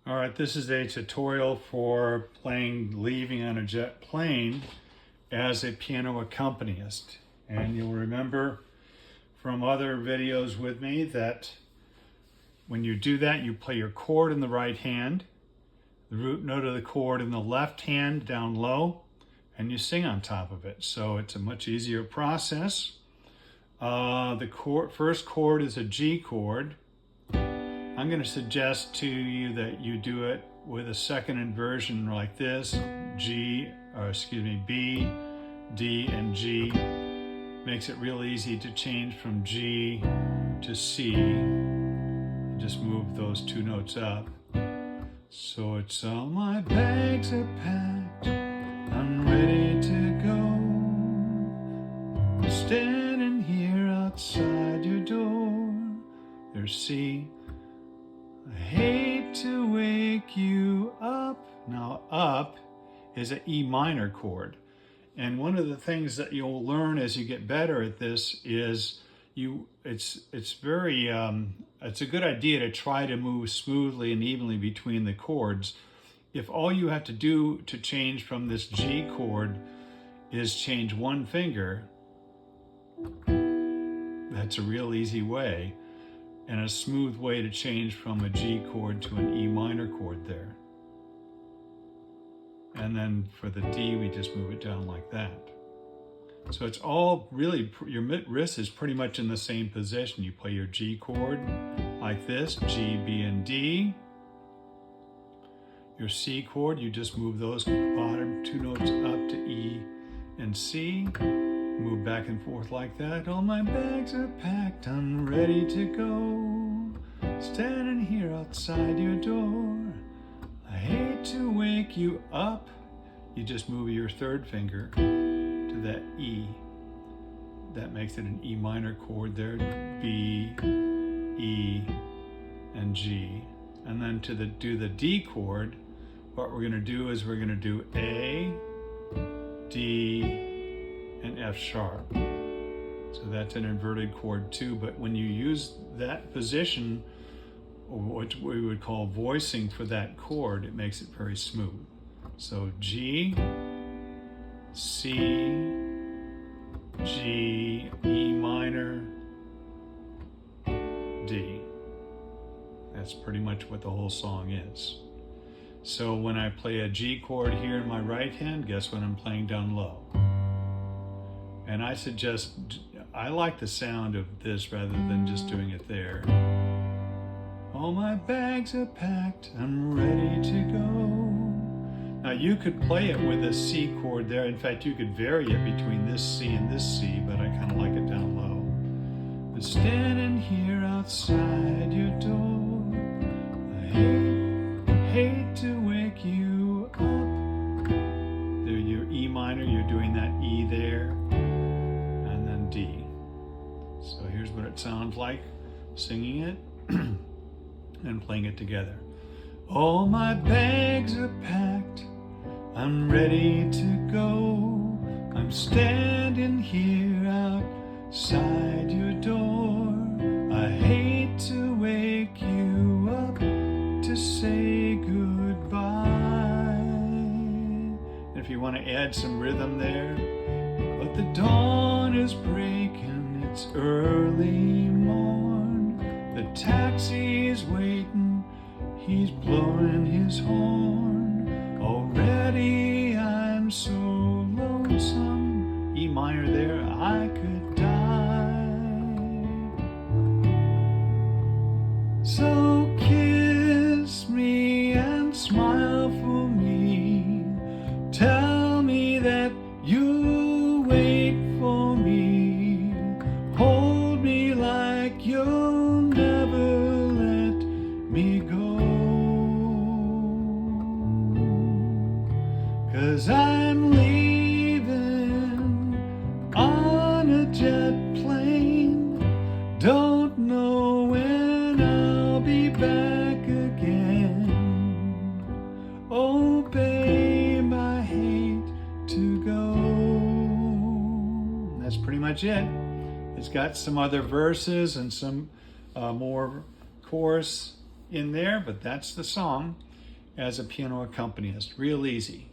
All right, this is a tutorial for playing Leaving on a Jet Plane as a piano accompanist. And you'll remember from other videos with me that when you do that, you play your chord in the right hand, the root note of the chord in the left hand down low, and you sing on top of it. So it's a much easier process. The first chord is a G chord. I'm going to suggest to you that you do it with a second inversion like this, B, D, and G. Makes it real easy to change from G to C. You just move those two notes up. So it's all my bags are packed, I'm ready to go. Standing here outside your door. There's C. I hate to wake you up. Now up is an E minor chord. And one of the things that you'll learn as you get better at this is it's a good idea to try to move smoothly and evenly between the chords. If all you have to do to change from this G chord is change one finger, that's a real easy way. And a smooth way to change from a G chord to an E minor chord there. And then for the D, we just move it down like that. So it's all really, your wrist is pretty much in the same position. You play your G chord like this, G, B, and D. Your C chord, you just move those bottom two notes up to E and C. Move back and forth like that. All my bags are packed, I'm ready to go. Standing here outside your door. I hate to wake you up. You just move your third finger to that E. That makes it an E minor chord there. B, E, and G. And then to do the D chord, what we're going to do is we're going to do A, D, and F sharp. So that's an inverted chord too, but when you use that position, or what we would call voicing for that chord, it makes it very smooth. So G, C, G, E minor, D. That's pretty much what the whole song is. So when I play a G chord here in my right hand, guess what I'm playing down low? And I like the sound of this rather than just doing it there. All my bags are packed, I'm ready to go. Now you could play it with a C chord there. In fact, you could vary it between this C and this C, but I kind of like it down low. But standing here outside your door, I hate to wake you up. There, your E minor, you're doing that E there. D. So here's what it sounds like, singing it and playing it together. All my bags are packed, I'm ready to go. I'm standing here outside your door. I hate to wake you up to say goodbye. And if you want to add some rhythm there, but the dawn is breaking, it's early morn. The taxi's waiting, he's blowing his horn. Already I'm so lonesome. E minor there, I could die. So kiss me and smile for me. Tell me that you'll wait for me. Hold me like you'll never let me go. 'Cause I'm leaving on a jet plane. Don't know when I'll be back again. Oh babe, I hate to go. That's pretty much it. It's got some other verses and some more chorus in there, but that's the song. as a piano accompanist. Real easy.